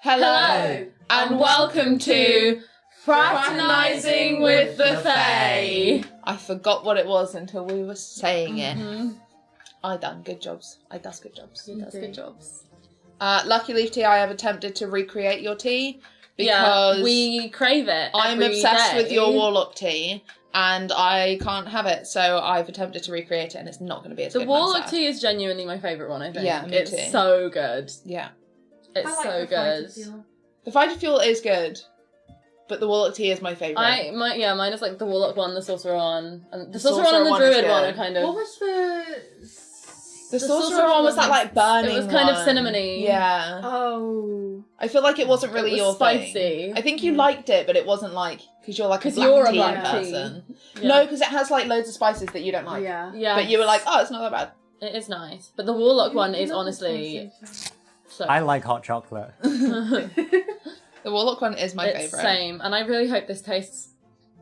Hello, and welcome to Fraternizing with the Fey. I forgot what it was until we were saying it. I done good jobs. I does good jobs. He does good jobs. Lucky Leaf Tea, I have attempted to recreate your tea because we crave it. I'm obsessed with your Warlock tea. And I can't have it, so I've attempted to recreate it, and it's not going to be as good. The Warlock tea is genuinely my favourite one, I think. Yeah, me it's too. So good. Yeah. It's so good. The Fighter Fuel is good, but the Warlock tea is my favourite. Mine is like the Warlock one, the Sorcerer one, and the Sorcerer one and the Druid one are kind of... What was The Sorcerer one was that like burning It was kind of one. cinnamony. Yeah. Oh. I feel like it wasn't really your spicy thing. I think you liked it, but it wasn't like because you're like a black you're a tea black person. Yeah. No, because it has like loads of spices that you don't like. Yeah. But you were like, oh, it's not that bad. It is nice, but the Warlock one is honestly. So I like hot chocolate. The Warlock one is my favourite. Same, and I really hope this tastes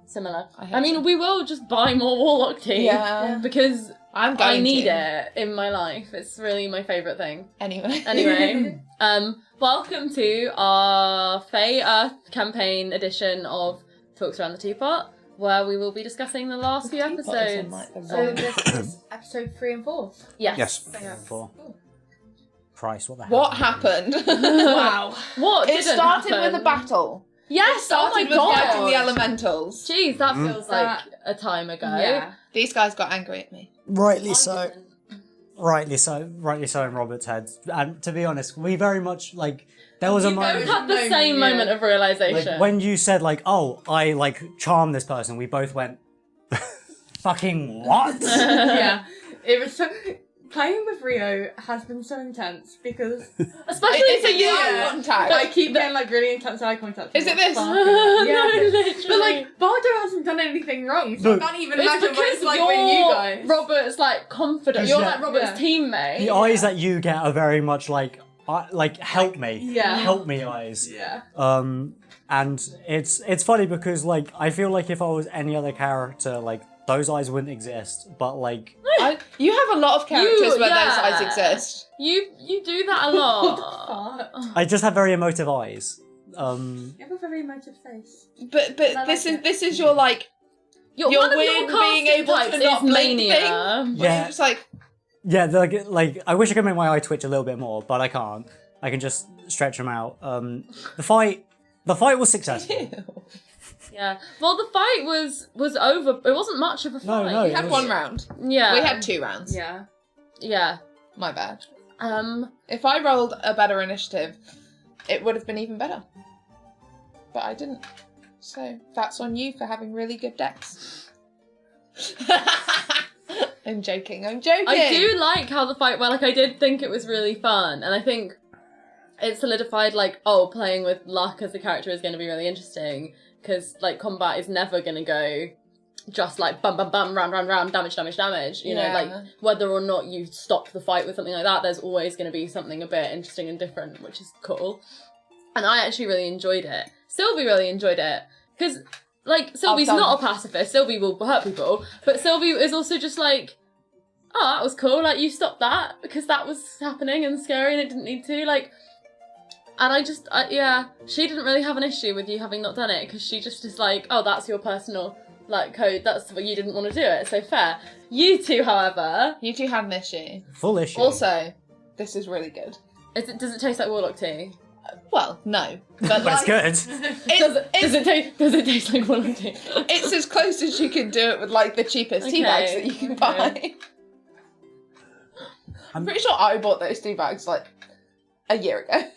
similar. I mean, we will just buy more Warlock tea. Yeah. Because I need it in my life. It's really my favourite thing. Anyway. Welcome to our Fey Earth campaign edition of Talks Around the Teapot, where we will be discussing the last few episodes. So this is episode 3 and 4. Yes. 4. Christ, what the hell? What happened? Wow. What? It started with a battle. Yes. It started with fighting the elementals. Jeez, that feels like a time ago. Yeah. These guys got angry at me. Rightly so in Robert's head. And to be honest, we very much like there was a We moment had the same moment of realisation. like when you said like, oh, I like charm this person, we both went fucking what? Yeah. It was so... Playing with Rio has been so intense because... Especially for you. Contact. I keep getting like really intense eye contact. Is it this? Yeah. No, literally. But like, Bardo hasn't done anything wrong, so I can't even It's imagine what because it's like with you guys. Robert's like confident. You're like Robert's teammate. The eyes that you get are very much like help me. Yeah. Help me eyes. Yeah. And it's funny because like I feel like if I was any other character, like those eyes wouldn't exist. But like You have a lot of characters where those eyes exist. You do that a lot. I just have very emotive eyes. You have a very emotive face. But this is your like Your weird casting being able types to not is blink mania. thing. Yeah. Where you're just like Yeah, like I wish I could make my eye twitch a little bit more, but I can't. I can just stretch them out. The fight was successful. Yeah. Well, the fight was over. It wasn't much of a fight. No, we had one round. Yeah. We had 2 rounds. Yeah. Yeah. My bad. Um. If I rolled a better initiative, it would have been even better. But I didn't. So that's on you for having really good decks. I'm joking. I do like how the fight went. Like, I did think it was really fun, and I think it solidified like, oh, playing with luck as a character is going to be really interesting because like combat is never going to go just like bum bum bum ram damage. You know, like whether or not you stop the fight with something like that, there's always going to be something a bit interesting and different, which is cool. And I actually really enjoyed it. Sylvie really enjoyed it because like Sylvie's not a pacifist. Sylvie will hurt people, but Sylvie is also just like, oh, that was cool. Like you stopped that because that was happening and scary and it didn't need to. Like, and she didn't really have an issue with you having not done it because she just is like, oh, that's your personal like code. That's what you didn't want to do it. So fair. You two, however, had an issue. Full issue. Also, this is really good. Does it taste like Warlock tea? Well, no, but it's good. Does it taste like Warlock tea? It's as close as you can do it with like the cheapest tea bags that you can buy. I'm pretty sure I bought those tea bags like a year ago.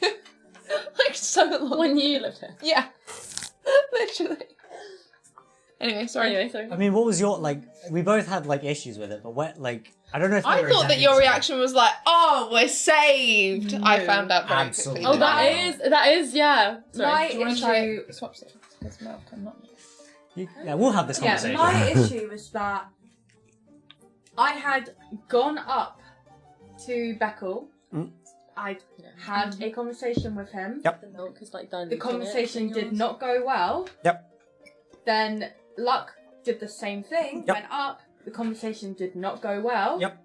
Like so long. When you lived here. Yeah. Literally. Anyway, sorry. I mean, what was your like? We both had like issues with it, but what like? I don't know if I thought that your reaction was like, "Oh, we're saved." No, I found out very quickly. Oh, that is, yeah. Sorry. Do you want to try swap it? Because milk, I'm not. Yeah, we'll have this conversation. Yeah, my issue was that I had gone up to Beckel. I'd had a conversation with him. Yep. The milk is like done. The conversation did not go well. Yep. Then Luck did the same thing. Yep. Went up. The conversation did not go well. Yep.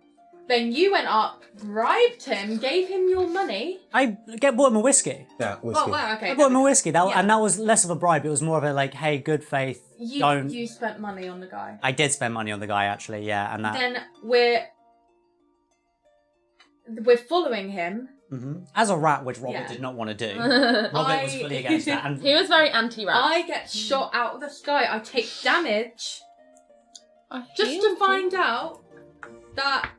Then you went up, bribed him, gave him your money. I bought him a whiskey. Yeah, whiskey. Oh, wow, okay. I bought him a whiskey, Yeah. and that was less of a bribe. It was more of a like, hey, good faith. You spent money on the guy. I did spend money on the guy actually, yeah, and that. Then we're following him. As a rat, which Robert Yeah. did not want to do. Robert was fully against that. And He was very anti-rat. I get shot out of the sky. I take damage I just healed to you. find out that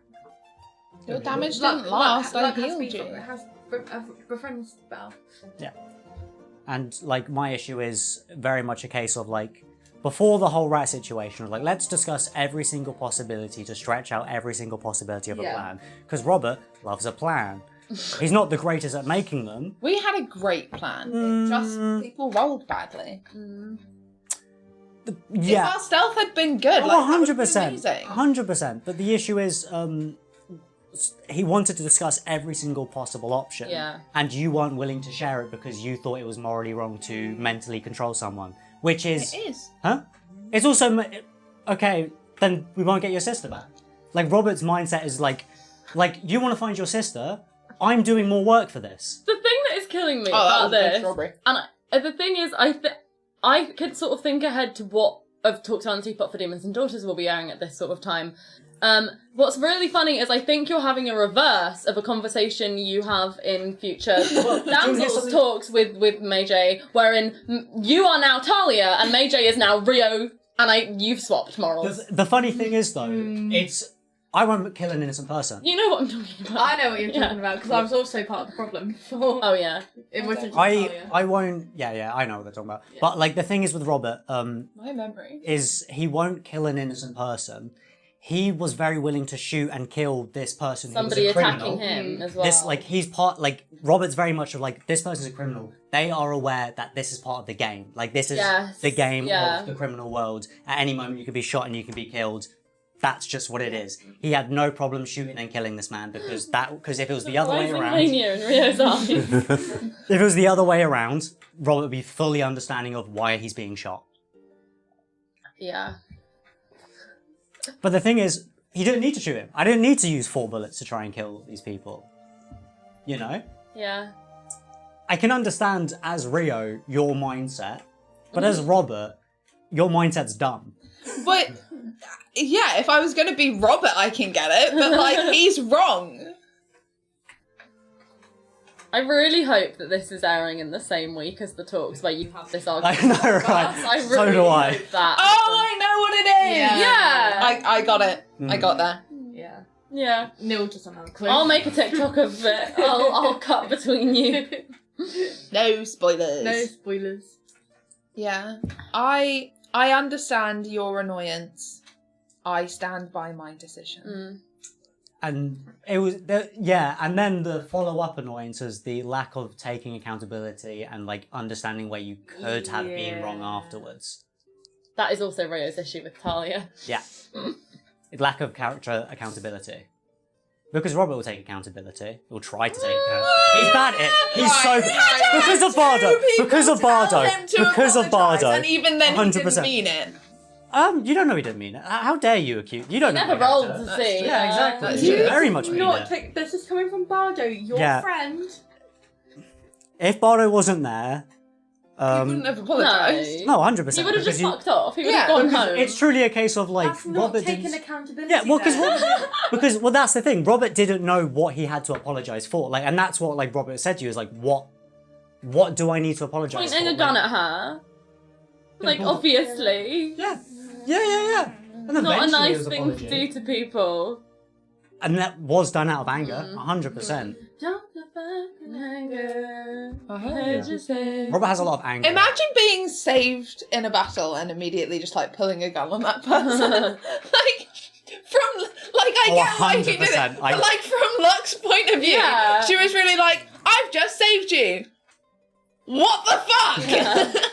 Your damage luck- didn't last. luck I has healed been- you. It has a befriend spell. And like my issue is very much a case of like before the whole rat situation, like let's discuss every single possibility to stretch out every single possibility of a Yeah. plan. Because Robert loves a plan. He's not the greatest at making them. We had a great plan. It just people rolled badly. If Yeah, our stealth had been good, oh, like, 100%, that would be amazing. 100%. But the issue is, he wanted to discuss every single possible option, Yeah. and you weren't willing to share it because you thought it was morally wrong to mentally control someone, which is, It is. huh? It's also okay. Then we won't get your sister back. Like Robert's mindset is like you want to find your sister. I'm doing more work for this. The thing that is killing me Oh, that about was good this, strawberry. and the thing is, I could sort of think ahead to what of Talk to Auntie Teapot for Demons and Daughters will be airing at this sort of time. What's really funny is I think you're having a reverse of a conversation you have in future Damsels talks with Maijai, wherein you are now Talia and Maijai is now Rio, and you've swapped morals. The funny thing is though, I won't kill an innocent person. You know what I'm talking about. I know what you're talking about because I was also part of the problem before. Oh yeah. It wasn't just I Talia. won't. Yeah, I know what they're talking about. But like the thing is with Robert, My memory. is he won't kill an innocent person. He was very willing to shoot and kill this person Somebody who was a criminal. attacking him as well. This like he's part like Robert's very much of like this person's a criminal. They are aware that this is part of the game. Like this is Yes, the game yeah. of the criminal world. At any moment you can be shot and you can be killed. That's just what it is. He had no problem shooting and killing this man because if it was the other way Rising around, mania in Rio's eyes. if it was the other way around, Robert would be fully understanding of why he's being shot. Yeah. But the thing is, he didn't need to shoot him. I didn't need to use 4 bullets to try and kill these people. You know? Yeah. I can understand as Rio your mindset, but as Robert, your mindset's dumb. But yeah, if I was going to be Robert, I can get it. But like, he's wrong. I really hope that this is airing in the same week as the talks where you have this I argument. know, right? I really So do I. hope that. Oh, I know what it is. Yeah. I got it. I got there. Yeah. Yeah. Neil just on a cliff. I'll make a TikTok of it. I'll cut between you. No spoilers. No spoilers. Yeah. I understand your annoyance. I stand by my decision. And it was, and then the follow-up annoyance is the lack of taking accountability and like understanding where you could have been wrong afterwards. That is also Rio's issue with Talia. Yeah. Lack of character accountability. Because Robert will take accountability. He'll try to take accountability. He's bad at it. He's so... Because of Bardo. Because of Bardo. Because of Bardo. And even then, he 100%. didn't mean it. You don't know he didn't mean it. How dare you accuse... You don't know. Never my rolled character. to see. Yeah, exactly. That's You true. very much mean Not it. take, this is coming from Bardo, your Yeah. friend. If Bardo wasn't there... He wouldn't have apologised. No, 100%. He would have just because fucked off. He would Yeah, have gone because home. it's truly a case of like That's not Robert taking didn't... accountability. Yeah, well, then. because that's the thing. Robert didn't know what he had to apologise for. Like, and that's what like Robert said to you is like, what do I need to apologise for? Pointing a gun at her. Like, well, obviously. Yeah. And Not a eventually it nice was thing apology. to do to people. And that was done out of anger, 100%. Don't look back in anger. I Uh-huh. heard you say. Robert has a lot of anger. Imagine being saved in a battle and immediately just like pulling a gun on that person. like I Oh, get why he did it, 100%. but like from Luck's point of view, Yeah. she was really like, "I've just saved you. What the fuck?"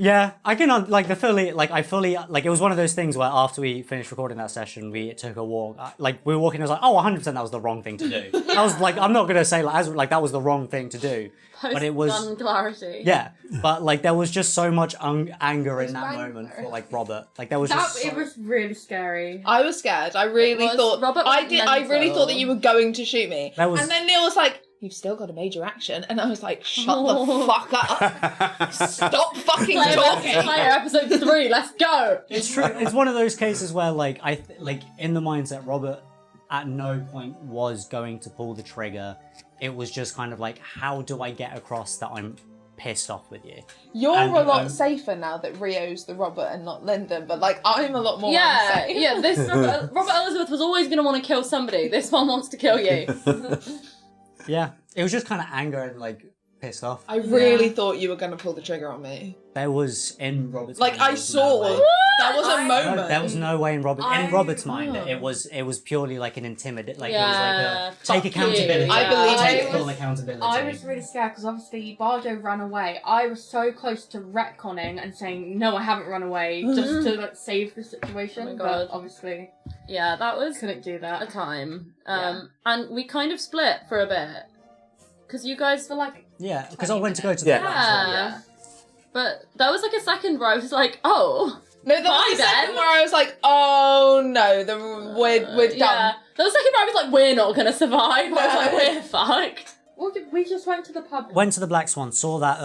Yeah, I can like the fully like I fully like it was one of those things where after we finished recording that session, we took a walk. Like we were walking, I was like, oh, 100% that was the wrong thing to do. I was like, I'm not gonna say like that was the wrong thing to do, but it was Post-gun clarity. yeah. But like there was just so much anger in that moment for like Robert. Like there was just It was really scary. I was scared. I really thought Robert was I really mental. thought that you were going to shoot me. That was- And then Neil was like, "You've still got a major action," and I was like, "Shut the fuck up! Stop fucking talking!" Taya episode 3. Let's go. It's true. It's one of those cases where like like in the mindset, Robert at no point was going to pull the trigger. It was just kind of like, how do I get across that I'm pissed off with you? You're And, a lot safer now that Rio's the Robert and not Lyndon, but like I'm a lot more Yeah, unsafe. yeah. This Robert Elizabeth was always going to want to kill somebody. This one wants to kill you. Yeah, it was just kind of anger and like pissed off. I really thought you were going to pull the trigger on me. There was in Robert's Like mind, I there was saw, no way. that was a No, moment. there was no way in Robert's mind. Oh. It was purely like an intimidate. Like Yeah, it was like take fuck you. accountability. I believe take you. full accountability. I was really scared because obviously Bardo ran away. I was so close to retconning and saying, no, I haven't run away, just to like save the situation. Oh my but God. obviously Yeah, that was couldn't do a that. time. Yeah. And we kind of split for a bit. Because you guys were like, Yeah, because I went to go to the Yeah. yeah. But there was like a second where I was like, oh. No, there Bye, was a second then. where I was like, oh no, we're done. Yeah. There was a second where I was like, we're not going to survive. I was like, we're fucked. We just went to the pub. Went to the Black Swan, saw that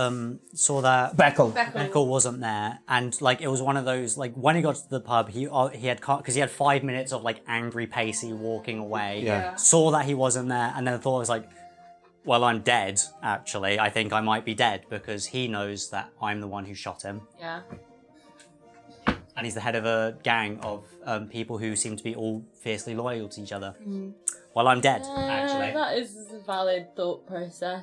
Beckle. Echo wasn't there, and like it was one of those like when he got to the pub, he had because he had 5 minutes of like angry pacey walking away. Yeah. Saw that he wasn't there, and then thought I was like, well, I'm dead. Actually, I think I might be dead because he knows that I'm the one who shot him, Yeah. and he's the head of a gang of people who seem to be all fiercely loyal to each other. Well, I'm dead. Actually, That is a valid thought process.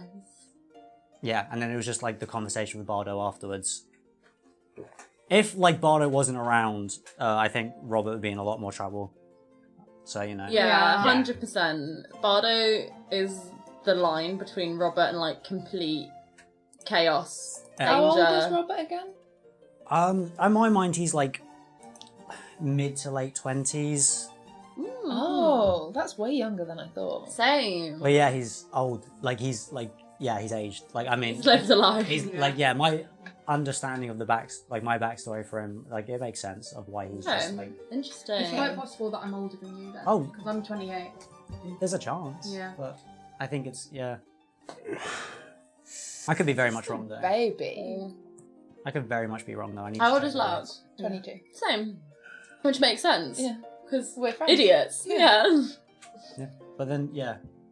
yeah. And then it was just like the conversation with Bardo afterwards. If like Bardo wasn't around, I think Robert would be in a lot more trouble. So you know. Yeah, Yeah. 100%. Bardo is the line between Robert and like complete chaos, danger. How old is Robert again? In my mind, he's like mid to late 20s. Oh, that's way younger than I thought. Same. But yeah, he's old. Like he's aged. Like I mean, He's lived a life. he's like my understanding of the my backstory for him, like it makes sense of why he's just like. Interesting. It's quite possible that I'm older than you then. Oh. Because I'm 28. There's a chance. Yeah. But I think it's I could be very much wrong there. Baby. I could very much be wrong though. I need How to old check is the Love? dates. 22. Same. Which makes sense. Yeah. Because We're friends. idiots. Yeah. But then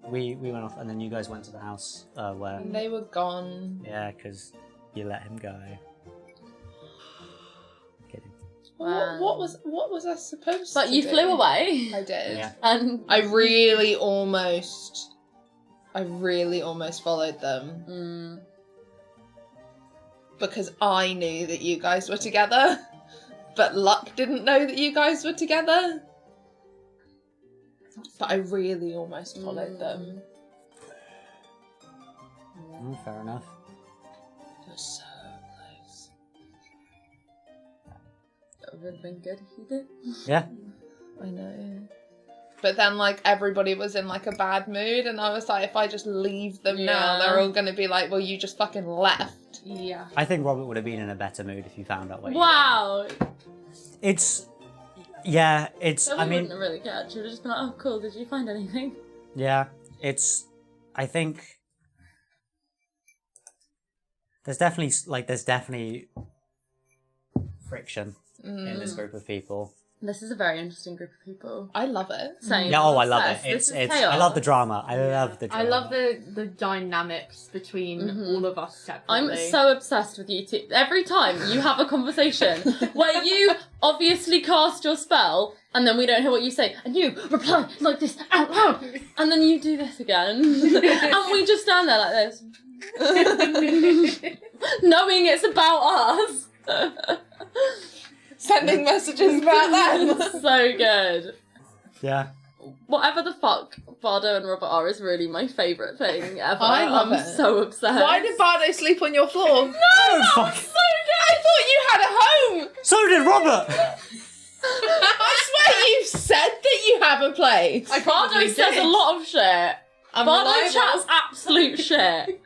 we went off and then you guys went to the house where And they were gone. because you let him go. Kidding. What was I supposed to But you do? flew away. I did. Yeah. And I really almost followed them because I knew that you guys were together, but Luck didn't know that you guys were together. But I really almost followed them. Fair enough. It was so close. that would have been good if you did. Yeah. I know. But then, like, everybody was in, like, a bad mood, and I was like, if I just leave them now, Yeah. they're all gonna be like, well, you just fucking left. Yeah. I think Robert would have been in a better mood if you found out what you Wow. did. It's I I mean wouldn't really care. She would have just been like, oh, cool, did you find anything? yeah, I think there's definitely friction in this group of people. This is a very interesting group of people. I love it. Same. Yeah, I love it. Obsessed. This It's is I love the chaos. drama. I love the I drama. love the dynamics between all of us separately. I'm so obsessed with you two. Every time you have a conversation where you obviously cast your spell and then we don't hear what you say and you reply like this out loud and then you do this again and we just stand there like this knowing it's about us. Sending messages about them. So good. Yeah. Whatever the fuck Bardo and Robert are is really my favourite thing ever. I love I'm it. so obsessed. Why did Bardo sleep on your floor? No, fuck. that's so good! thought you had a home. So did Robert. I swear you said that you have a place. Bardo says a lot of shit. Bardo reliable. chats absolute shit.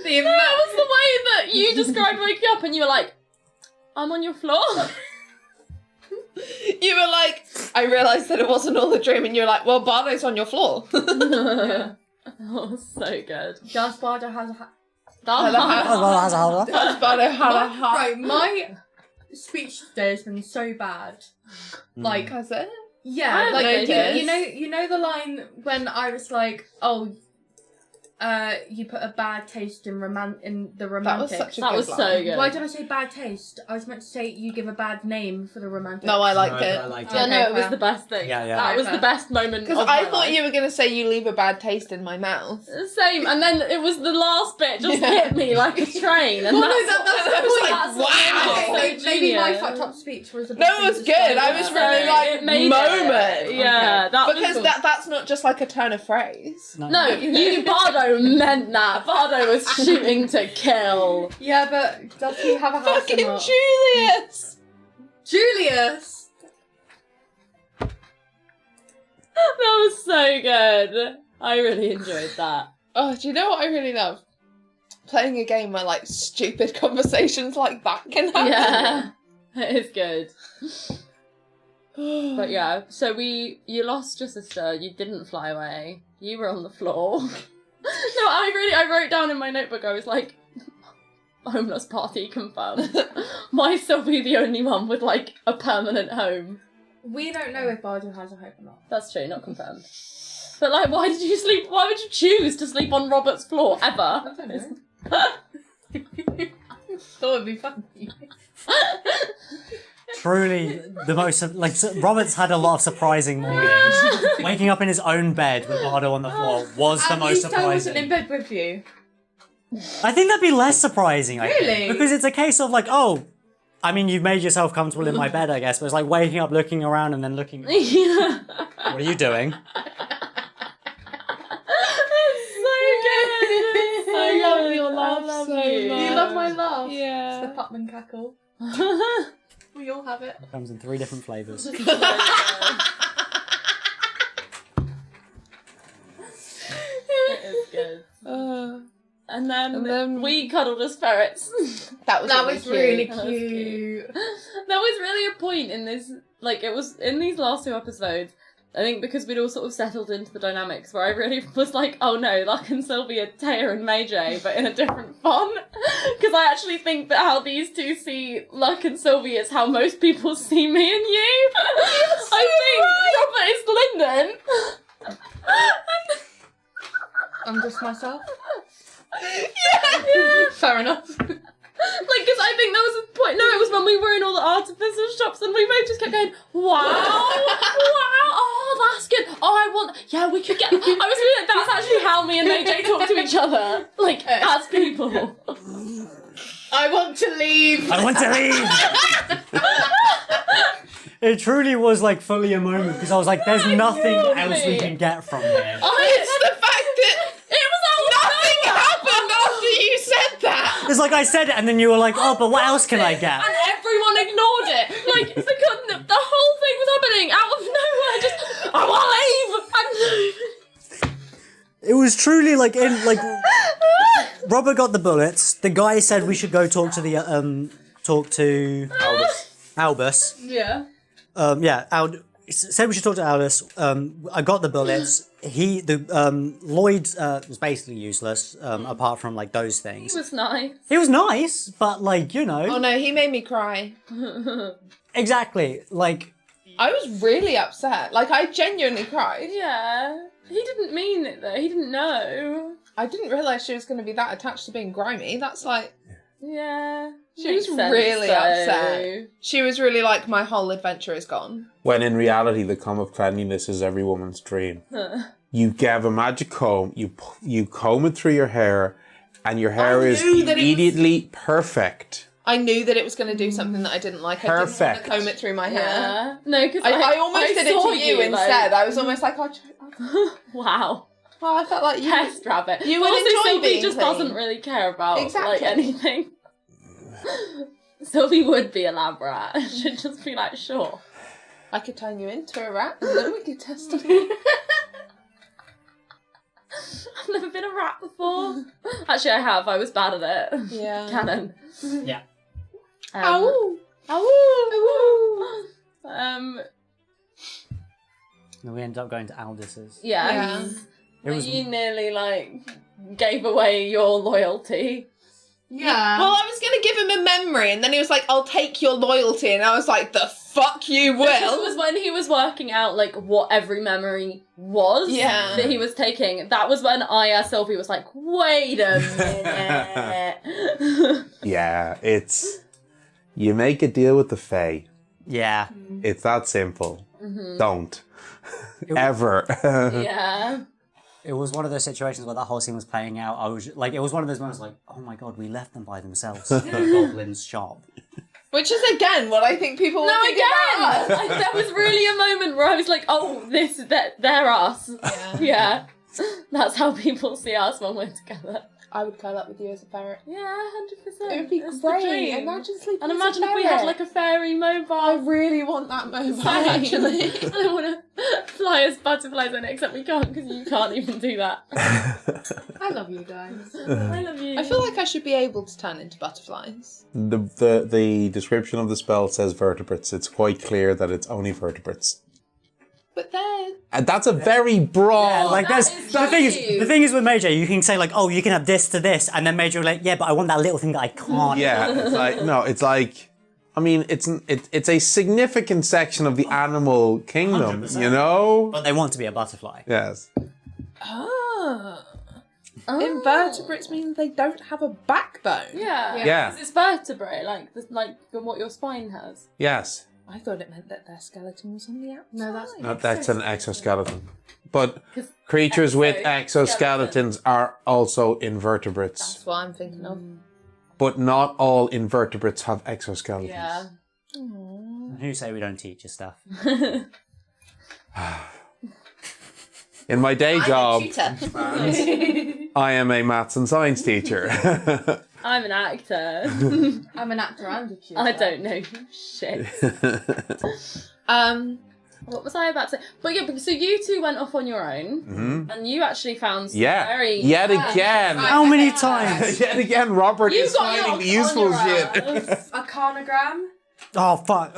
The No, it was the way that you described waking up and you were like, I'm on your floor. You were like, I realised that it wasn't all a dream, and you were like, well, Bardo's on your floor. Oh, so good. Just Bardo has a Hello. Oh, Bardo had a heart. Right, my speech today has been so bad. Like, Has it? yeah, I like noticed. you know the line when I was like, oh, you put a bad taste in the romantic. That was such a That good was line. so good. Why did I say bad taste? I was meant to say you give a bad name for the romantic. No, I liked it. I liked Yeah, it. no, it was fair. the best thing. Yeah, yeah. That was the best moment Because of I my thought life. you were going to say you leave a bad taste in my mouth. Same, and then it was the last bit just Yeah. hit me like a train, and Well, no, that's that's the I was point. like, That's what wow. made it so Maybe my genius. fucked up speech was a bit. No, it was good. I was really like, It made moment. it. Yeah, that Because was that's not just like a turn of phrase. No, you Bardo meant that. Bardo was shooting to kill. Yeah, but does he have a house or Fucking not? Julius! Julius. That was so good. I really enjoyed that. Oh, do you know what I really love? Playing a game where like stupid conversations like that can happen. Yeah, it is good. But yeah, so you lost your sister. You didn't fly away. You were on the floor. No, I wrote down in my notebook. I was like, homeless party confirmed. Might still be the only one with like a permanent home. We don't know if Bardo has a home or not. That's true, not confirmed. But like, why would you choose to sleep on Robert's floor ever? I don't know. Thought it'd be fun. Truly, the most Robert's had a lot of surprising mornings. Waking up in his own bed with Bardo on the floor was the At most least I wasn't in surprising. bed with you. I think that'd be less surprising. I think. Really? Because it's a case of like, oh, I mean, you've made yourself comfortable in my bed, I guess. But it's like waking up, looking around, and then looking. Yeah. What are you doing? I love your laugh love so you. much. You love my laugh. Yeah. It's the Putman cackle. We all have it. It comes in 3 different flavours. It is good. And then we cuddled as ferrets. That was really That was cute. There was really a point in this, like, it was in these last 2 episodes, I think because we'd all sort of settled into the dynamics where I really was like, oh no, Luck and Sylvia, Taya and Maijai, but in a different font. Because I actually think that how these two see Luck and Sylvia is how most people see me and you. I think Robert is Lyndon. I'm just myself. Yeah. Fair enough. Like, because I think there was a point, no, it was when we were in all the artificer shops and we both just kept going, wow, oh, that's good, yeah, we could get, I was really, that's actually how me and AJ talk to each other, like, as people. I want to leave. I want to leave! It truly was like fully a moment because I was like, there's nothing else we can get from here. It's the fact that It was nothing happened after you said that. It's like I said it and then you were like, oh, but what else can I get? And everyone ignored it. Like, the whole thing was happening out of nowhere. Just, I want to leave. It was truly like Robert got the bullets. The guy said we should go talk to the Albus. Yeah. Said we should talk to Aldous. I got the bullets. Lloyd was basically useless, apart from like those things. It was nice. He was nice, but like, you know. Oh no, he made me cry. Exactly. Like, I was really upset. Like, I genuinely cried. Yeah. He didn't mean it though. He didn't know. I didn't realise she was going to be that attached to being grimy. That's like... Yeah. She was Makes sense, really though. upset. She was really like, my whole adventure is gone. When in reality, the comb of cleanliness is every woman's dream. You have a magic comb, you comb it through your hair, and your hair is knew that it was- immediately perfect. I knew that it was going to do something that I didn't like. I didn't Perfect. want to comb it through my hair. Yeah. No, because I almost did it saw to you instead. I was almost like, Wow. oh, I felt like you... Test rabbit. You But would also enjoy Sylvie being just clean. doesn't really care about like Exactly. anything. Sylvie would be a lab rat. She'd just be like, sure. I could turn you into a rat and then we could test it. I've never been a rat before. Actually, I have. I was bad at it. Yeah. Canon. Yeah. Ow! Ow! And we ended up going to Aldis's. Yeah. It But was you nearly, like, gave away your loyalty. Yeah. Well, I was going to give him a memory, and then he was like, I'll take your loyalty. And I was like, the fuck you This will. was when he was working out, like, what every memory was that he was taking. That was when I asked Sylvie was like, wait a minute. Yeah, it's... You make a deal with the Fey. yeah. It's that simple. Mm-hmm. Don't. Ever. Yeah. It was one of those situations where that whole scene was playing out. I was like, it was one of those moments like, oh my god, we left them by themselves in the Goblin's shop. Which is, again, what I think people will think about us. There was really a moment where I was like, oh, they're us. Yeah. That's how people see us when we're together. I would curl up with you as a ferret. Yeah, 100%. It would be It's the great. dream. Imagine sleeping And as imagine a if we ferret. had like a fairy mobile. I really want that mobile, Same. actually. I don't want to fly as butterflies in it, except we can't because you can't even do that. I love you guys. I love you. I feel like I should be able to turn into butterflies. The description of the spell says vertebrates. It's quite clear that it's only vertebrates. But then... And that's a very broad... Yeah, like that there's is the thing is cute. the thing is with Maijai, you can say like, oh, you can have this to this, and then Maijai will like, yeah, but I want that little thing that I can't. Yeah, it's like, no, it's like... I mean, it's a significant section of the animal kingdom, 100%. you know? But they want to be a butterfly. Yes. Oh. Invertebrates mean they don't have a backbone. Yeah. Yeah. 'Cause it's vertebrae, like what your spine has. Yes. I thought it meant that their skeleton was on the outside. No, that's No, that's an exoskeleton. But 'Cause creatures with exoskeletons exoskeletons are also invertebrates. That's what I'm thinking of. But not all invertebrates have exoskeletons. Yeah. Who say we don't teach you stuff? In my day job, tutor. I am a maths and science teacher. I'm an actor. I'm an actor and a tutor. I don't know shit. What was I about to say? But yeah, so you two went off on your own, and you actually found some very... Yet again. How many times? Yet again, Robert You is got finding the lost on useful your shit. own. A carnogram. Oh fuck.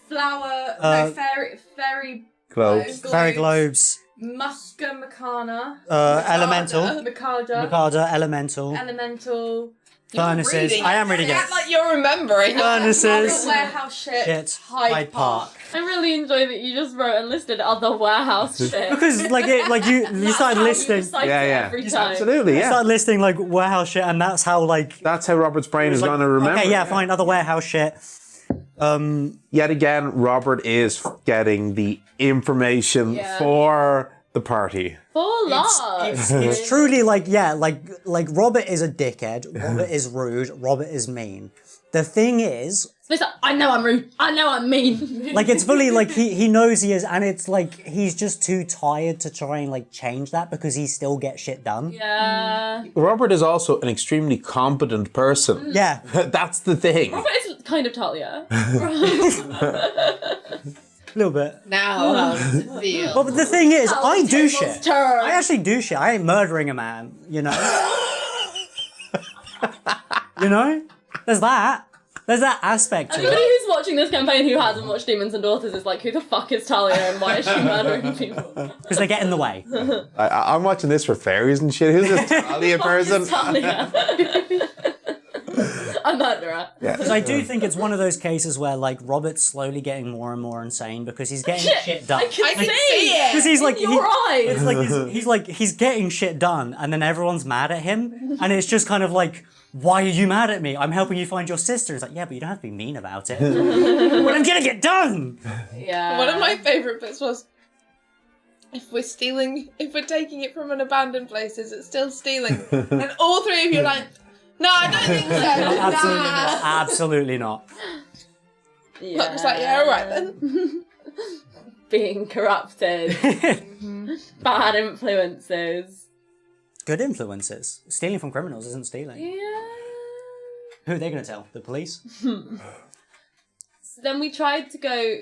Flower. No, fairy. Close. Fairy globes. Musca Macana. Elemental. Macada. Mikada, elemental. Elemental. Furnaces. reading I am reading Act it. like you're remembering. Furnaces. Warehouse shit. Shit. Hyde Park. I really enjoy that you just wrote and listed other warehouse shit. Because like you started listing. Yeah. Every time. Absolutely, You yeah. started listing like warehouse shit, and that's how like. That's how Robert's brain is like, going to remember. Okay, yeah, fine. Other warehouse shit. Yet again, Robert is getting the information Yeah. for the party. For love. It's truly like like Robert is a dickhead. Robert is rude. Robert is mean. The thing is, It's like, I know I'm rude. I know I'm mean. like it's fully like he knows he is, and it's like he's just too tired to try and like change that because he still gets shit done. Yeah. Robert is also an extremely competent person. Yeah. That's the thing. Robert is kind of Talia. A little bit. Now, how does it feel? But the thing is, I do shit. Turn. I actually do shit. I ain't murdering a man, you know? You know? There's that. There's that aspect to Anybody it. who's watching this campaign who hasn't watched Demons and Daughters is like, who the fuck is Talia and why is she murdering people? Because they get in the way. I'm watching this for fairies and shit. Who's this Talia person? Talia. A murderer. Because I do think it's one of those cases where, like, Robert's slowly getting more and more insane because he's getting shit done. I can I can see see it. Because he's like, in your eyes. it's like he's getting shit done, and then everyone's mad at him, and it's just kind of like, why are you mad at me? I'm helping you find your sister. It's like, yeah, but you don't have to be mean about it. But I'm gonna get done. Yeah. One of my favourite bits was, if we're taking it from an abandoned place, is it still stealing? And all three of you are like, no, I don't think so. Absolutely Nah. not. Absolutely not. Yeah. Puck was like, yeah, alright then. Being corrupted. Bad influences. Good influences. Stealing from criminals isn't stealing. Yeah. Who are they going to tell? The police? So then we tried to go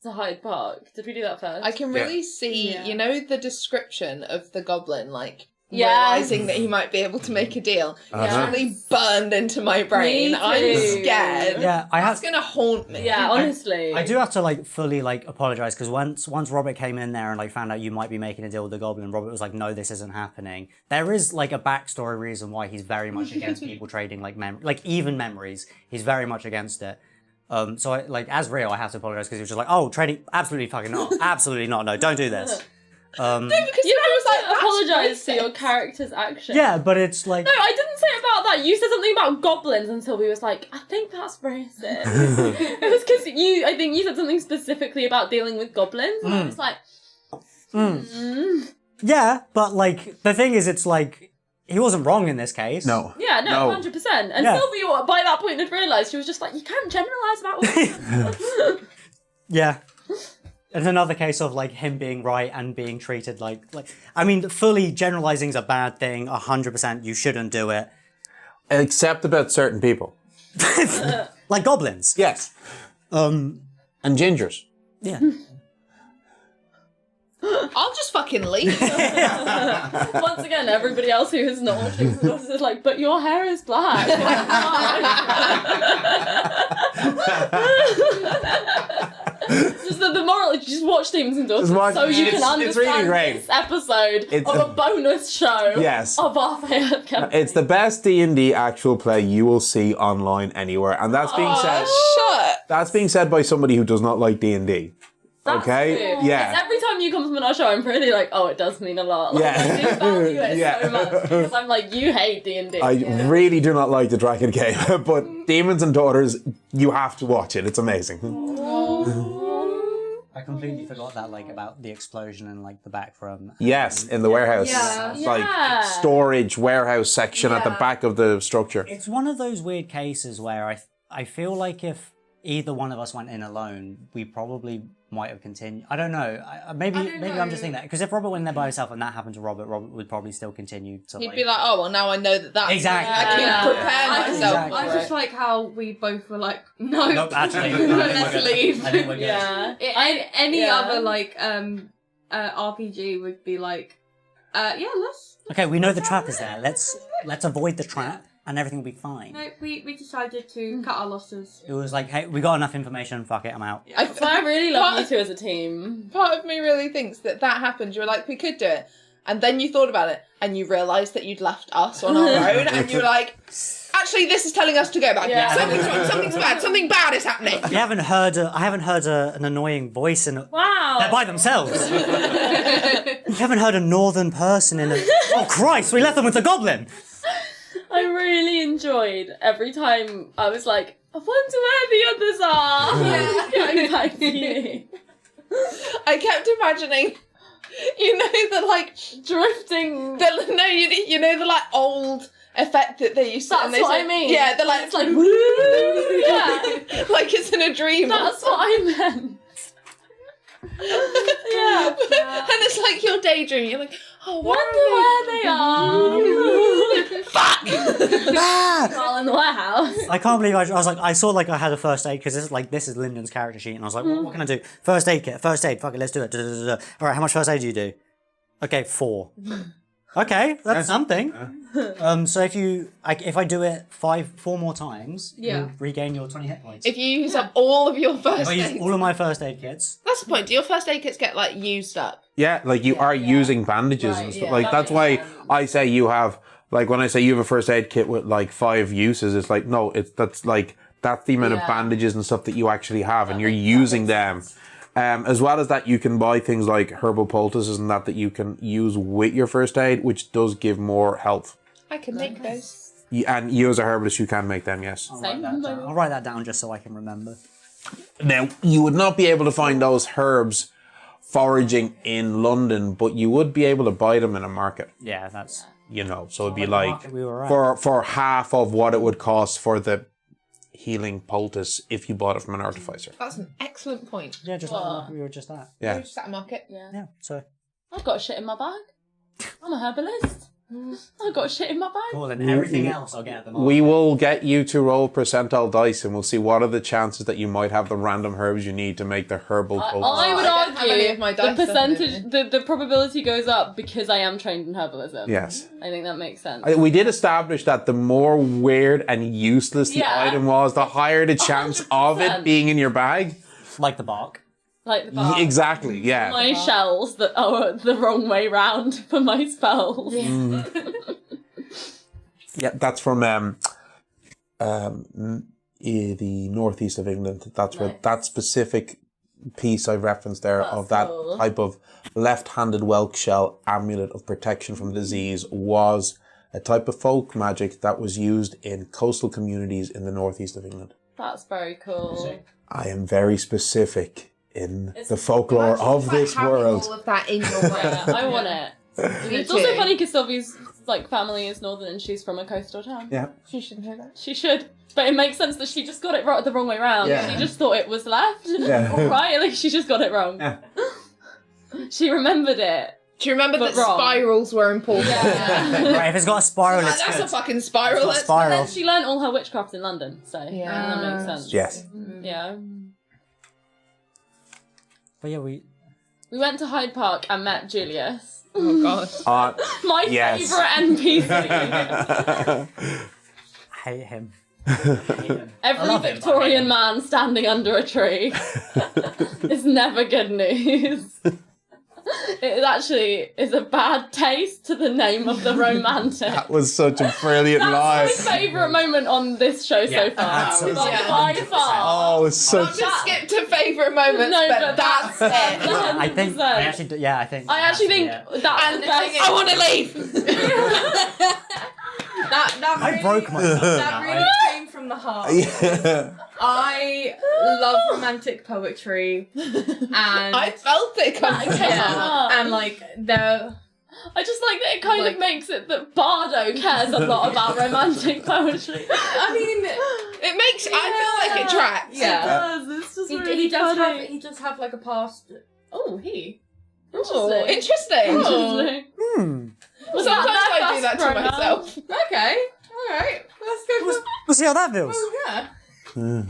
to Hyde Park. Did we do that first? I can really see, Yeah. you know, the description of the goblin, like, Yeah. realising that he might be able to make a deal. Uh-huh. It's really burned into my brain. Me I'm too. scared. Yeah, That's going to haunt me. Yeah, honestly. I do have to like fully like apologize because once Robert came in there and like found out you might be making a deal with the goblin, Robert was like, no, this isn't happening. There is like a backstory reason why he's very much against people trading like even memories. He's very much against it. So I, like as Rio, I have to apologize because he was just like, oh, trading, absolutely fucking not, absolutely not, no, don't do this. Because You I was have like, to that's apologise for racist. your character's actions. Yeah, but it's like No, I didn't say about that. You said something about goblins and Sylvie was like, I think that's racist. It was because I think you said something specifically about dealing with goblins. And I was like, yeah, but like the thing is, it's like he wasn't wrong in this case. No. yeah, no, 100%. And Yeah. Sylvie, by that point, had realised, she was just like, you can't generalise about women. Yeah. It's another case of like him being right and being treated like I mean, fully generalizing is a bad thing. 100%, you shouldn't do it. Except about certain people. Like goblins. Yes. And gingers. Yeah. I'll just fucking leave. Once again, everybody else who is not watching this is like, but your hair is black. Just the moral is just watch Demons and Daughters Just watch- so you it's- can it's understand really great. this episode It's of a- a bonus show Yes. of our Fey Earth campaign. It's the best D&D actual play you will see online anywhere. And that's being said Shut. that's being said by somebody who does not like D&D. That's Okay? true. Yeah. Because every time you come to our show, I'm really like, oh, it does mean a lot. Like, Yeah. I do value it Yeah. so much. Because I'm like, you hate D&D. I really do not like the Dragon game, but Demons and Daughters, you have to watch it. It's amazing. I completely forgot that like about the explosion and like the back room. Yes, in the warehouse. Yeah. It's like Yeah. storage warehouse section at the Yeah. back of the structure. It's one of those weird cases where I feel like if either one of us went in alone, we probably might have continued. I don't know. Maybe I'm just thinking that because if Robert went in there by himself and that happened to Robert, Robert would probably still continue to. He'd be like, oh, well, now I know that that's... Exactly. I can Yeah. prepare myself Exactly. I for just it. like how we both were like, no, Nope, actually, let's leave. I think we're good. Yeah. Any Yeah. other like RPG would be like, yeah, let's. Okay, we know the trap is there. Let's avoid the trap, and everything will be fine. No, we decided to cut our losses. It was like, hey, we got enough information. Fuck it, I'm out. So I really love you two as a team. Part of me really thinks that happened. You were like, we could do it. And then you thought about it and you realised that you'd left us on our own and you were like, actually, this is telling us to go back. Yeah. Something's wrong, something bad is happening. I haven't heard an annoying voice in. Wow. They're by themselves. You haven't heard a northern person in a. Oh Christ! We left them with the goblin. I really enjoyed every time I was like, I wonder where the others are. Going back to you. I kept imagining, you know, the like Drifting. you know the like old effect that they used to. That's and they what say, I mean. Yeah, they're like It's like, yeah. like it's in a dream. That's what I meant. Yeah. And it's like your daydream. You're like, oh, Wonder where they are. Fuck! All in the warehouse. I can't believe I was like I saw like I had a first aid because this is Lyndon's character sheet and I was like what can I do? First aid kit, first aid. Fuck it, let's do it. All right, how much first aid do you do? Okay, 4. Okay, that's something. So if I do it 4 more times, you regain your 20 hit points. If you use up all of your If first I use aid, all of my first aid kits, that's the point. Do your first aid kits get like used up? Yeah, like you are using bandages and Right, stuff. yeah. Like That that's makes why sense. I say you have like when I say you have a first aid kit with like 5 uses, it's like no, that's the amount of Yeah. bandages and stuff that you actually have, and you're using them. As well as that, you can buy things like herbal poultices and that you can use with your first aid, which does give more health. I can make those. And you as a herbalist, you can make them, yes. I'll write that down just so I can remember. Now, you would not be able to find those herbs foraging in London, but you would be able to buy them in a market. Yeah, that's You know, so it'd be like the like market we were at. for half of what it would cost for the healing poultice if you bought it from an artificer. That's an excellent point. yeah, just like we were just at. Yeah. Just at a market. Yeah. Yeah, so I've got shit in my bag. I'm a herbalist. I got shit in my bag. Cool, and everything else I'll get at the moment. We will get you to roll percentile dice, and we'll see what are the chances that you might have the random herbs you need to make the herbal poultice. I would I don't have any of my argue the dice, percentage, the probability goes up because I am trained in herbalism. Yes. I think that makes sense. We did establish that the more weird and useless the Yeah. item was, the higher the chance of it 100%. being in your bag. Like the bark. Like the bar. Exactly, yeah. My shells that are the wrong way round for my spells. Yeah, that's from the northeast of England. That's where that specific piece I referenced there of that cool. type of left-handed whelk shell amulet of protection from disease was a type of folk magic that was used in coastal communities in the northeast of England. That's very cool. I am very specific in the folklore of this world. All of that in your Yeah, I want it. Me It's also too. funny because Sylvie's like family is northern and she's from a coastal town. Yeah. She shouldn't hear that. She should, but it makes sense that she just got it the wrong way round. Yeah. She just thought it was left, Yeah. right? Like she just got it wrong. Yeah. She remembered it. Do you remember But that wrong. spirals were important? Right, if it's got a spiral, Like, it's that's good. a fucking It's spiral. got a That's spiral. Then she learned all her witchcraft in London, so Yeah. that makes sense. Yes. Yeah. But yeah, we... We went to Hyde Park and met Julius. Oh god. My Yes. favourite NPC. I hate him. I hate him. I Every love him, Victorian but I hate him. man standing under a tree is never good news. It actually is a bad taste to the name of the romantic. That was such a brilliant line. That's my favourite moment on this show so far. absolutely. Like, Yeah. by far. Oh, it's such. I've just skipped to favourite moments, No, but but that's it. I think... 100%. I actually... Yeah, I think... I actually think Yeah. that's And the the best. thing is, I want to leave. That I really, broke myself. That really came from the heart. Yeah. I love romantic poetry, and I felt it come from came her. up. and like the I just like that it kind Like- of makes it that Bardo cares a lot about romantic poetry. I mean, It makes. I feel like it tracks. Yeah. It does. It's just really funny. he does have like a past. Oh, he. Oh, interesting. Interesting. Well, sometimes that I do that to pronoun? myself. Okay, all right. Let's go for. We'll see how that feels. Oh yeah,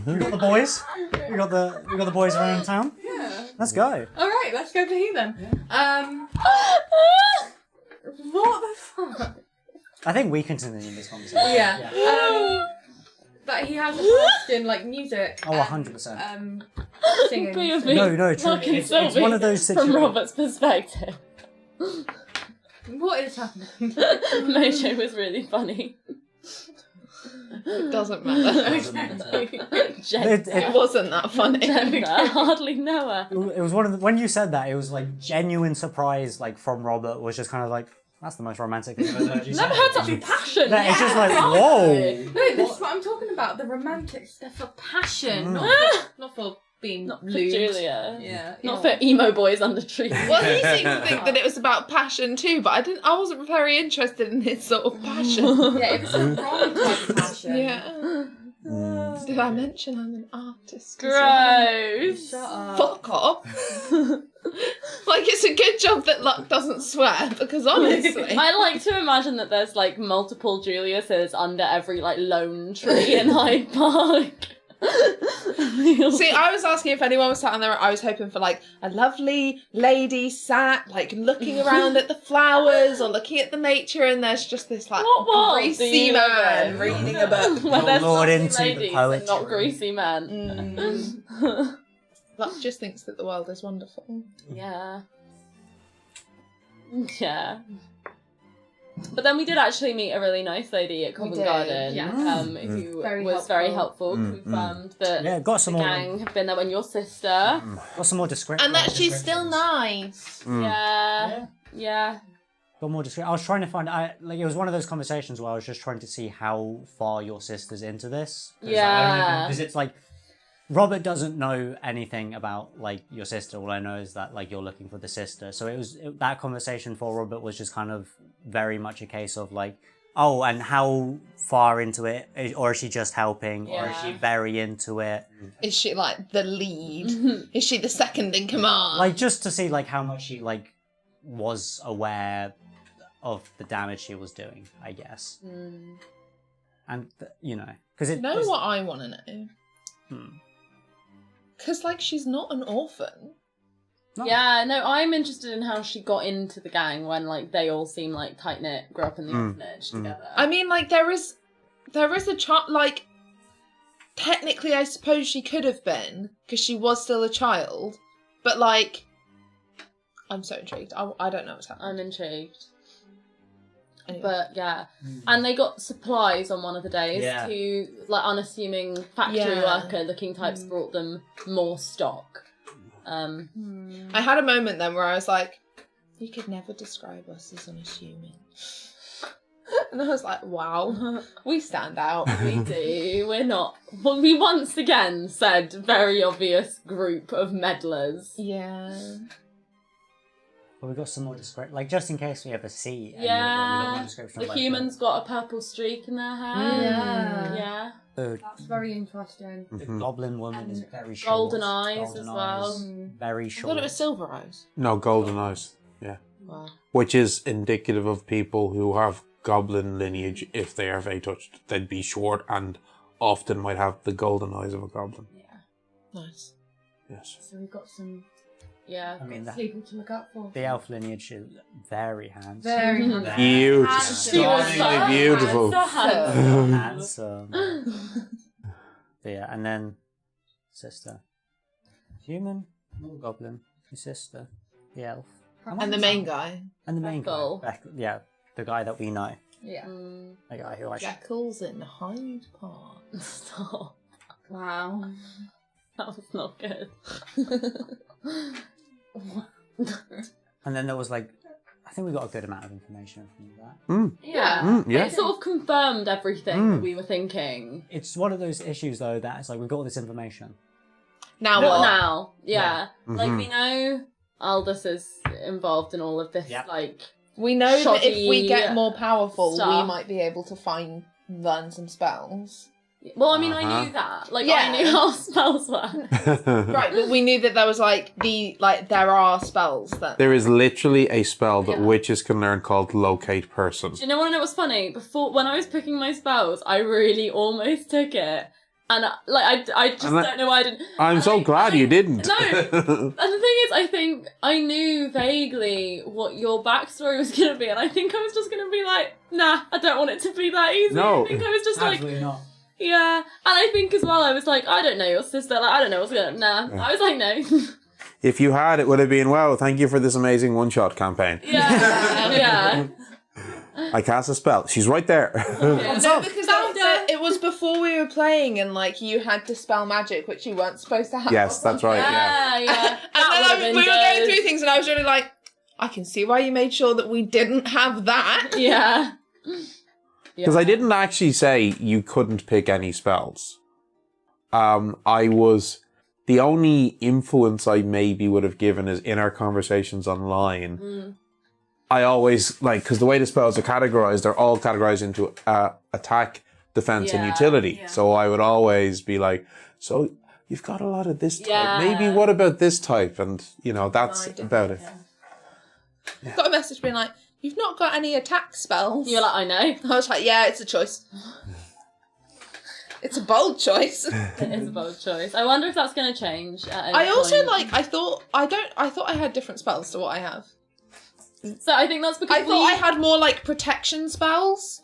We got the boys. We got the boys around town. yeah. Let's go. All right, let's go for he then. What the fuck? I think we continue this conversation. Yeah. That he has a past in like music. Oh, and, 100%. Singing. Be a so- bit No, truly, fucking it's Sylvie one of those from situations. Robert's perspective. What is happening? Maijai was really funny. It doesn't matter. Gender. It wasn't that funny. Gender. I hardly know her. It was one of the, when you said that, it was like genuine surprise, like from Robert, was just kind of like, that's the most romantic thing I've ever heard you say. Never heard such passion. Yeah, it's just like, whoa. No, this is what I'm talking about. The romantic stuff for passion, not for being Not for lewd. Julia. Yeah. Not for emo boys under trees. Well, he seemed to think that it was about passion too, but I wasn't very interested in his sort of passion. Yeah, it was a wrong type of passion. Yeah. Did I mention I'm an artist? Gross. Shut up. Fuck off. Like, it's a good job that luck doesn't swear, because honestly. I like to imagine that there's like multiple Juliuses under every like lone tree in Hyde Park. See, I was asking if anyone was sat on there. I was hoping for like a lovely lady sat, like looking around at the flowers or looking at the nature, and there's just this like What world do greasy you live man in? reading a book. Where there's Lord lovely into the ladies and not poetry. greasy men. Luck just thinks that the world is wonderful. Yeah. Yeah. But then we did actually meet a really nice lady at Covent did, Garden, yes. Who Very was very helpful. helpful. Confirmed that Yeah, got the some more, gang have been there when your sister. got some more description. And that she's still nice. Yeah. Got more description. I was trying to find. It was one of those conversations where I was just trying to see how far your sister's into this. Yeah. Because it's like Robert doesn't know anything about like your sister. All I know is that like you're looking for the sister. So that conversation for Robert was just kind of very much a case of like, oh, and how far into it, or is she just helping, or is she Yeah. very into it? Is she like the lead? Is she the second in command? Like just to see like how much she like was aware of the damage she was doing, I guess. And because it. You know what I want to know? Hmm. Because, like, she's not an orphan. No. Yeah, no, I'm interested in how she got into the gang when, like, they all seem, like, tight-knit, grew up in the orphanage together. I mean, like, there is a child, like, technically I suppose she could have been, because she was still a child, but, like, I'm so intrigued. I don't know what's happening. I'm intrigued. Anyway. But, yeah. And they got supplies on one of the days. Yeah. Two, like, unassuming factory worker-looking types brought them more stock. I had a moment then where I was like, you could never describe us as unassuming. And I was like, wow, we stand out. We do. We're not. Well, we once again said very obvious group of meddlers. Yeah. Well, we got some more description, like just in case we ever see. Any Yeah. of them, we got more description The of, like, humans got a purple streak in their hair. Yeah. Yeah. That's very interesting. The goblin woman is very short. Golden eyes Golden as well. eyes, very I short. thought it was silver eyes. No, golden eyes. Yeah. Wow. Which is indicative of people who have goblin lineage. If they are Fey touched, they'd be short and often might have the golden eyes of a goblin. Nice. Yes. So we've got some Yeah. I mean, people to look up for. the elf lineage is very handsome. Very handsome. Beautiful. Handsome. Stunningly beautiful. So handsome. Handsome. But yeah, and then sister. Human, little goblin, your sister, the elf. And the main guy. And the main Beckle. guy. Yeah, the guy that we know. Yeah. The guy who I should. Jackals in Hyde Park. Stop. Wow. That was not good. And then there was like, I think we got a good amount of information from that. Yeah. Yeah. It sort of confirmed everything that we were thinking. It's one of those issues though that it's like we've got all this information. Now What what? now? Yeah. Like, Mhm. we know Aldous is involved in all of this, Yep. like... We know that if we Shoddy get more powerful, we stuff. might be able to learn some spells. Well, I mean, I Uh-huh. knew that. Like, Yeah. I knew how spells work. Right, but we knew that there was there are spells that. There is literally a spell that Yeah. witches can learn called locate person. Do you know what I know what's funny? When I was picking my spells, I really almost took it. And, I just And don't know why I didn't. I'm so glad you didn't. No. And the thing is, I think I knew vaguely what your backstory was going to be, and I think I was just going to be like, nah, I don't want it to be that easy. No. I think I was just like, Absolutely not. yeah. And I think as well, I was like, I don't know your sister, like, I don't know what's going to, nah. I was like, no. If you had, it would have been, well, thank you for this amazing one-shot campaign. Yeah. Yeah. I cast a spell. She's right there. No, because it was before we were playing, and you had to spell magic, which you weren't supposed to have. Yes, that's right. Yeah. Yeah. And then we were going through things, and I was really like, I can see why you made sure that we didn't have that. Yeah. Because I didn't actually say you couldn't pick any spells. The only influence I maybe would have given is in our conversations online. I always, because the way the spells are categorized, they're all categorized into attack, defense, and Yeah, utility. yeah. So I would always be like, so you've got a lot of this type. Yeah. Maybe what about this type? And, that's about it. Got a message being like, you've not got any attack spells. You're like, I know. I was like, yeah, it's a choice. It's a bold choice. It is a bold choice. I wonder if that's going to change at any I also point. I thought I had different spells to what I have. So I think that's because I thought I had more protection spells,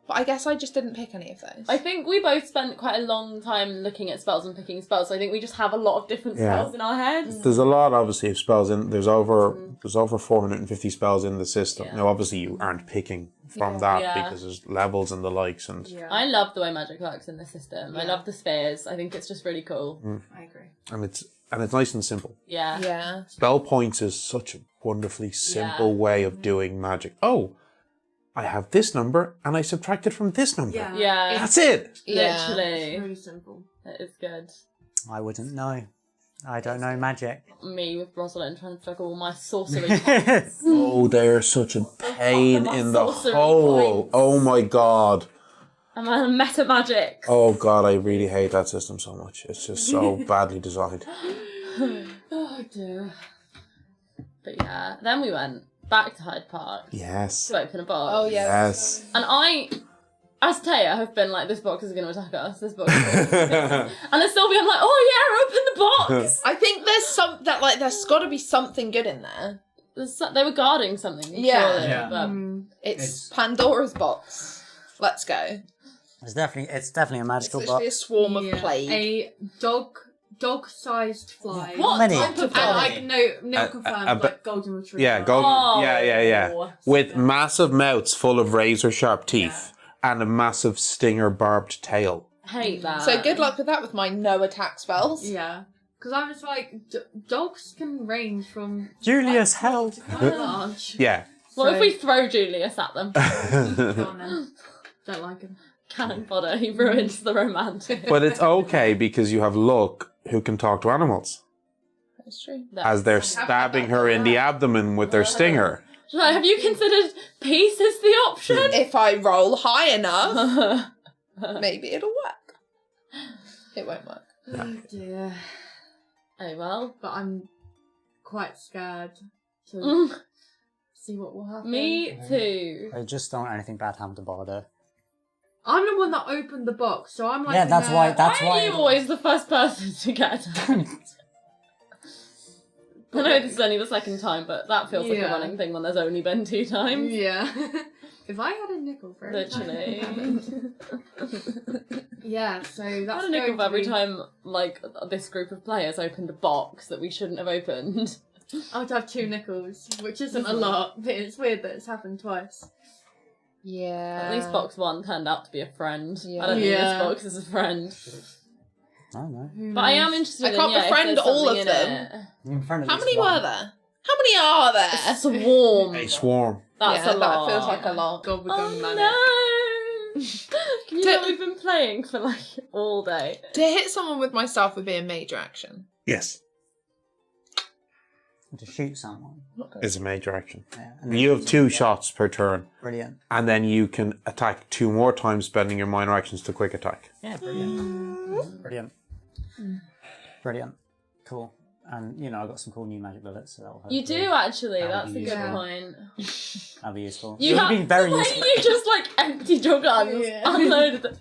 but I guess I just didn't pick any of those. I think we both spent quite a long time looking at spells and picking spells, so I think we just have a lot of different spells in our heads. There's a lot, obviously, of spells in. There's over 450 spells in the system. Yeah. Now, obviously, you aren't picking from that Yeah. because there's levels and the likes. And I love the way magic works in this system. I love the spheres. I think it's just really cool. I agree. and it's nice and simple. Yeah. yeah. Spell points is such a wonderfully simple way of doing magic. Oh, I have this number and I subtracted from this number. Yeah. Yeah. That's it. Yeah. Literally. Really simple. It is good. I wouldn't know. I don't know magic. Me with Rosalind trying to juggle all my sorcery. Oh, they're such a pain my in the sorcery hole. points. Oh my god. I'm a meta magic. Oh god, I really hate that system so much. It's just so badly designed. Oh dear. But yeah, then we went back to Hyde Park Yes. to open a box. Oh yeah. Yes. And I, as Taya, have been like, this box is going to attack us. This box is going to attack us. And as Sylvia, I'm like, oh yeah, open the box. I think there's got to be something good in there. They were guarding something. Yeah. Surely, Yeah. but It's Pandora's box. Let's go. It's definitely a magical It's literally a box. swarm of plague. A dog-sized fly. what Many. type of And fly? no confirmed, a- like golden retriever. Yeah, golden. Oh. Yeah. With massive mouths full of razor sharp teeth and a massive stinger barbed tail. Hate that. So good luck with that with my no attack spells. Yeah. Because I was like, dogs can range from Julius, help! quite large. Yeah. What if we throw Julius at them? Go on then. Don't like him. Cannon fodder. He ruins the romantic. But it's okay because you have Luck who can talk to animals That's true. as they're stabbing her in the abdomen with their stinger. Like, have you considered peace as the option? If I roll high enough, maybe it'll work. It won't work. Oh dear. Oh well. But I'm quite scared to Mm. see what will happen. Me too. I just don't want anything bad happen to Bardo. I'm the one that opened the box, so I'm like. Yeah, that's why. That's Why why. are you always the first person to get attacked? I know this is only the second time, but that feels like a Yeah. running thing when there's only been 2 times. Yeah. If I had a nickel for every Literally. time. Yeah, so I that's had a nickel going for to every be- time, like, this group of players opened a box that we shouldn't have opened. I would have 2 nickels, which isn't a lot, but it's weird that it's happened twice. Yeah. At least box 1 turned out to be a friend. Yeah. I don't think Yeah. this box is a friend. I don't know. But I am interested I in, can't if befriend there's all something of in them. it. You can friend at How least many one. were there? How many are there? A swarm. A swarm. That's yeah, a lot. That feels like a lot. God, we're going manic. Oh no! Can you To- know we've been playing for like all day? To hit someone with my staff would be a major action. Yes. To shoot someone. It's a major action. Yeah. And then You have 2 shots per turn, Brilliant. and then you can attack 2 more times, spending your minor actions to quick attack. Yeah, brilliant. Brilliant. Brilliant. Cool. And, you know, I've got some cool new magic bullets, so that'll help. You do actually. That'll That's be a good useful. point. That'll be useful. You It have would be very the way useful. you just like emptied your guns, Yeah. unloaded them.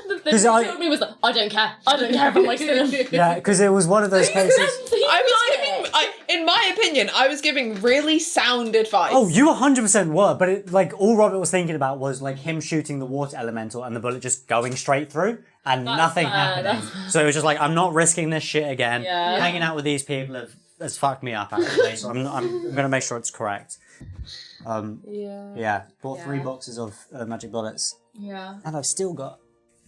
The thing 'Cause that I- killed me was like, I don't care. I don't care if I'm wasting them. Yeah, because it was one of those cases. I was giving, in my opinion, I was giving really sound advice. Oh, you 100% were, but it, like all Robert was thinking about was like him shooting the water elemental and the bullet just going straight through and That's nothing fair, happening. that's So it was just like, I'm not risking this shit again. Yeah. Hanging out with these people has fucked me up actually. So I'm gonna make sure it's correct. Yeah, bought 3 boxes of magic bullets, Yeah. and I've still got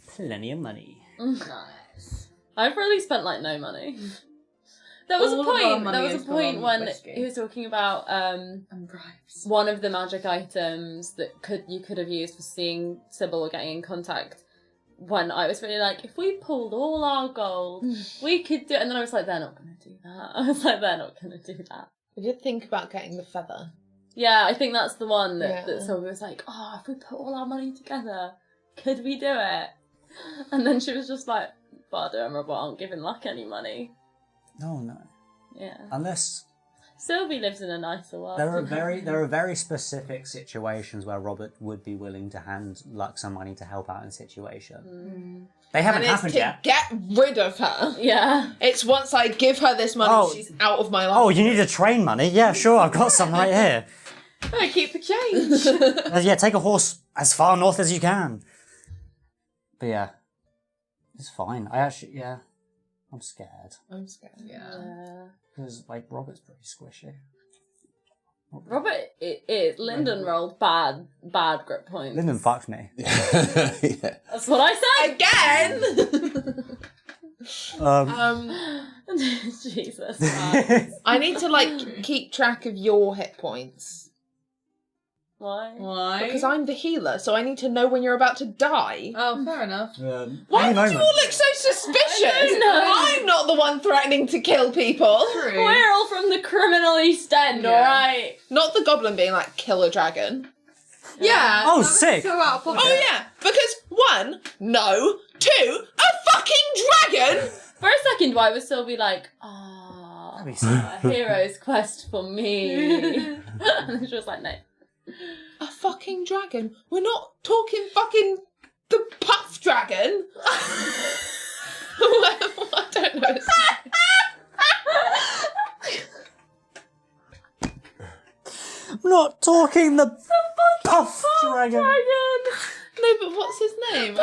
plenty of money. Nice. I've really spent like no money. There was All a of our point. money There was has a gone point on when whiskey. he was talking about And bribes. one of the magic items that you could have used for seeing Sybil or getting in contact. When I was really like, if we pulled all our gold, we could do it. And then I was like, they're not going to do that. I was like, they're not going to do that. We did think about getting the feather. Yeah, I think that's the one that Yeah. Sylvia was like, oh, if we put all our money together, could we do it? And then she was just like, Bardo and Robert aren't giving Luck any money. No. Yeah. Unless Sylvie lives in a nicer world. there are very specific situations where Robert would be willing to hand Luck some money to help out in a situation. They haven't And it's happened to yet. get rid of her. Yeah. It's once I give her this money, Oh. she's out of my life. Oh, you need a train money? Yeah, sure, I've got some right here. I keep the change. Yeah, take a horse as far north as you can. But yeah, it's fine. I'm scared. I'm scared. Yeah. Because, like, Robert's pretty squishy. Robert is. Lyndon rolled bad grip points. Lyndon fucked me. Yeah. That's what I said! Again! Jesus. I need to, like, keep track of your hit points. Why? Why? Because I'm the healer, so I need to know when you're about to die. Oh, fair enough. Why Any do you all moment. look so suspicious? I don't know. I'm not the one threatening to kill people. True. We're all from the criminal East End, Yeah. alright? Not the goblin being like, kill a dragon. Yeah. Oh, that was sick. So out of pocket. Oh yeah, because 1, no, 2, a fucking dragon! For a second, why was Sylvie like, a hero's quest for me? And she was like, no. A fucking dragon? We're not talking fucking the puff dragon. I don't know. I'm not talking the puff dragon. No, but what's his name?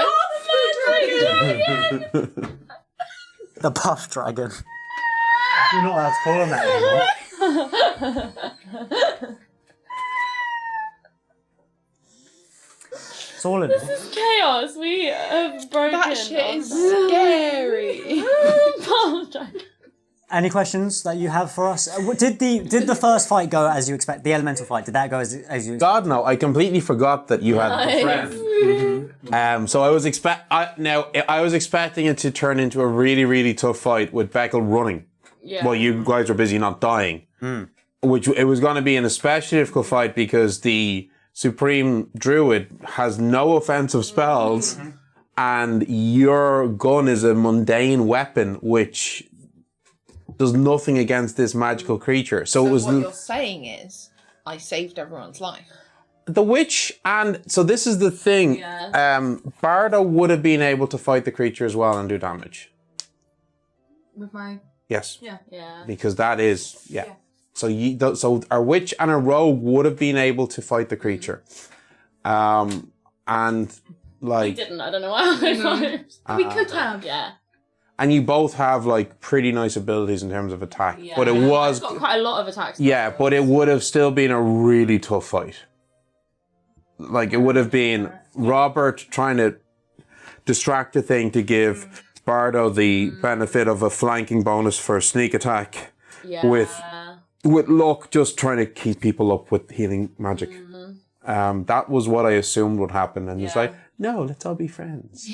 The puff dragon. You're not allowed to call him that anymore. It's all in This is chaos. We have broken. That shit is scary. Any questions that you have for us? Did the first fight go as you expect? The elemental fight, did that go as you expect? God no, I completely forgot that you had the friend. So I was expecting it to turn into a really, really tough fight with Beckel running. Yeah. Well, you guys were busy not dying. Which it was going to be an especially difficult fight because the Supreme Druid has no offensive spells, and your gun is a mundane weapon which does nothing against this magical creature. So it was. What you're saying is, I saved everyone's life. The witch, and so this is the thing. Yeah. Bardo would have been able to fight the creature as well and do damage. With my... Yes. Yeah. Because that is So so our witch and our rogue would have been able to fight the creature, and like Didn't. I don't know why. We could have. Yeah. and you both have like pretty nice abilities in terms of attack. Yeah. But it was I've got quite a lot of attacks. but it would have still been a really tough fight. Like it would have been Robert trying to distract the thing to give Bardo the benefit of a flanking bonus for a sneak attack. Yeah. With luck, just trying to keep people up with healing magic. That was what I assumed would happen, and it's like, no, let's all be friends.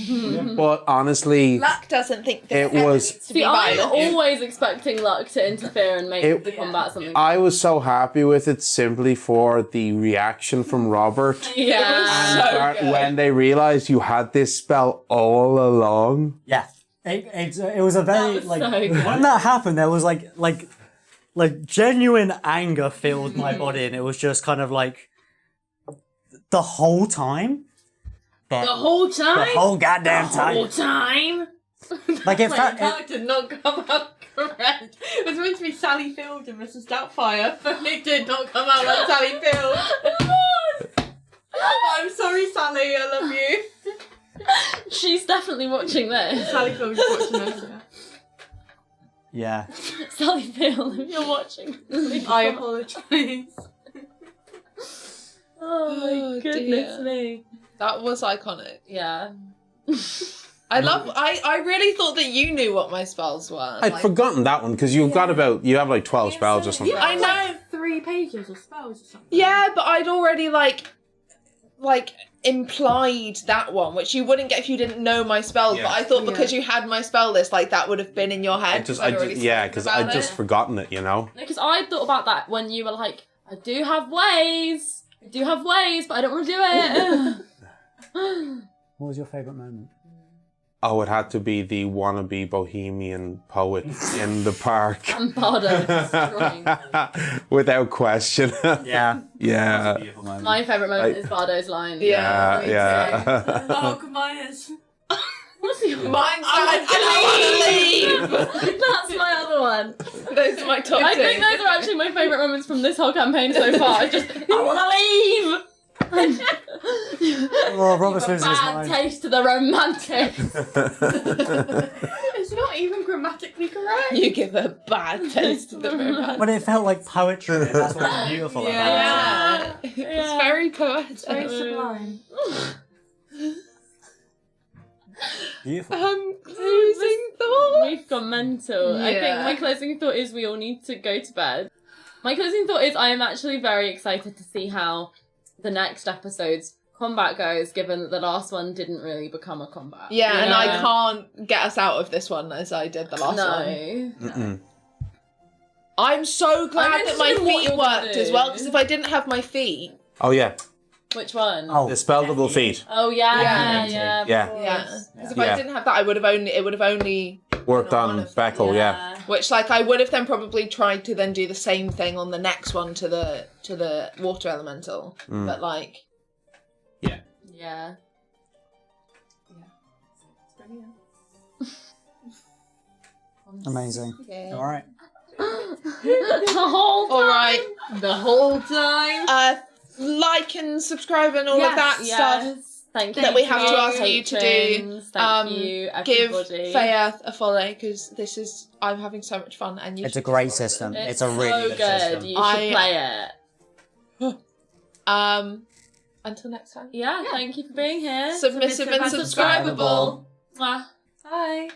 But honestly, Luck doesn't think it was. to be See, I'm violent. always expecting luck to interfere and make the combat something. I was so happy with it simply for the reaction from Robert. When they realized you had this spell all along. Yeah. It was a very That was like so good. when that happened, there was like genuine anger filled my body, and it was just kind of like the whole time. The whole time? The whole goddamn time. Whole time? Like it My felt. attack did not come out correct. It was meant to be Sally Field and Mrs. Doubtfire, but it did not come out like Sally Field. I'm sorry, Sally, I love you. She's definitely watching this. Sally Field is watching us. Yeah. Sally Field, if you're watching. I apologise. Oh my goodness dear. me. That was iconic. Yeah. I really thought that you knew what my spells were. I'd forgotten that one because you have like 12 spells or something. I know. 3 pages of spells or something. Yeah, but I'd already like implied that one, which you wouldn't get if you didn't know my spells. But I thought because you had my spell list, like that would have been in your head. Because I'd just forgotten it, you know. Because I thought about that when you were like, I do have ways, but I don't want to do it. What was your favourite moment? Oh, it had to be the wannabe bohemian poet in the park. And Bardo destroying them. Without question. Yeah. Yeah. Beautiful moment. My favourite moment is Bardo's line. Yeah. Oh, mine is. What's your Mine's I want to leave. That's my other one. Those are my top I two. think those are actually my favourite moments from this whole campaign so far. I just, I want to leave! Oh, Robert's losing his Bad mind. taste to the romantic. It's not even grammatically correct. You give a bad taste to the romance. But it felt like poetry. That's what was beautiful about it. Yeah. It's very poetic. Very sublime. Beautiful. Closing thought. We've gone mental. I think Yeah. my closing thought is we all need to go to bed. My closing thought is I am actually very excited to see how the next episode's combat goes, given that the last one didn't really become a combat. Yeah, You and know? I can't get us out of this one as I did the last one. Mm-mm. I'm so glad I'm that my interested in what feet you're gonna worked do. as well, because if I didn't have my feet, Oh, yeah. Which one? Oh, The spellable feet. Oh yeah, Yeah. yeah, of Yeah. course. yeah, because if Yeah. I didn't have that, it would have only Worked One on of them, Beckel, yeah. Which, like, I would have then probably tried to then do the same thing on the next one to the water elemental. But, like... Yeah. Amazing. Okay. All right. The whole time. All right. The whole time. Like and subscribe and all of that stuff. Thank you. That we have to you, ask you to do. patrons. Thank you, Give everybody. Fey Earth a follow because this is I'm having so much fun and you. It's a should great follow system. them. It's a really so good system. You should play it. Until next time. Yeah, thank you for being here. Submissive and subscribable. Mwah. Bye.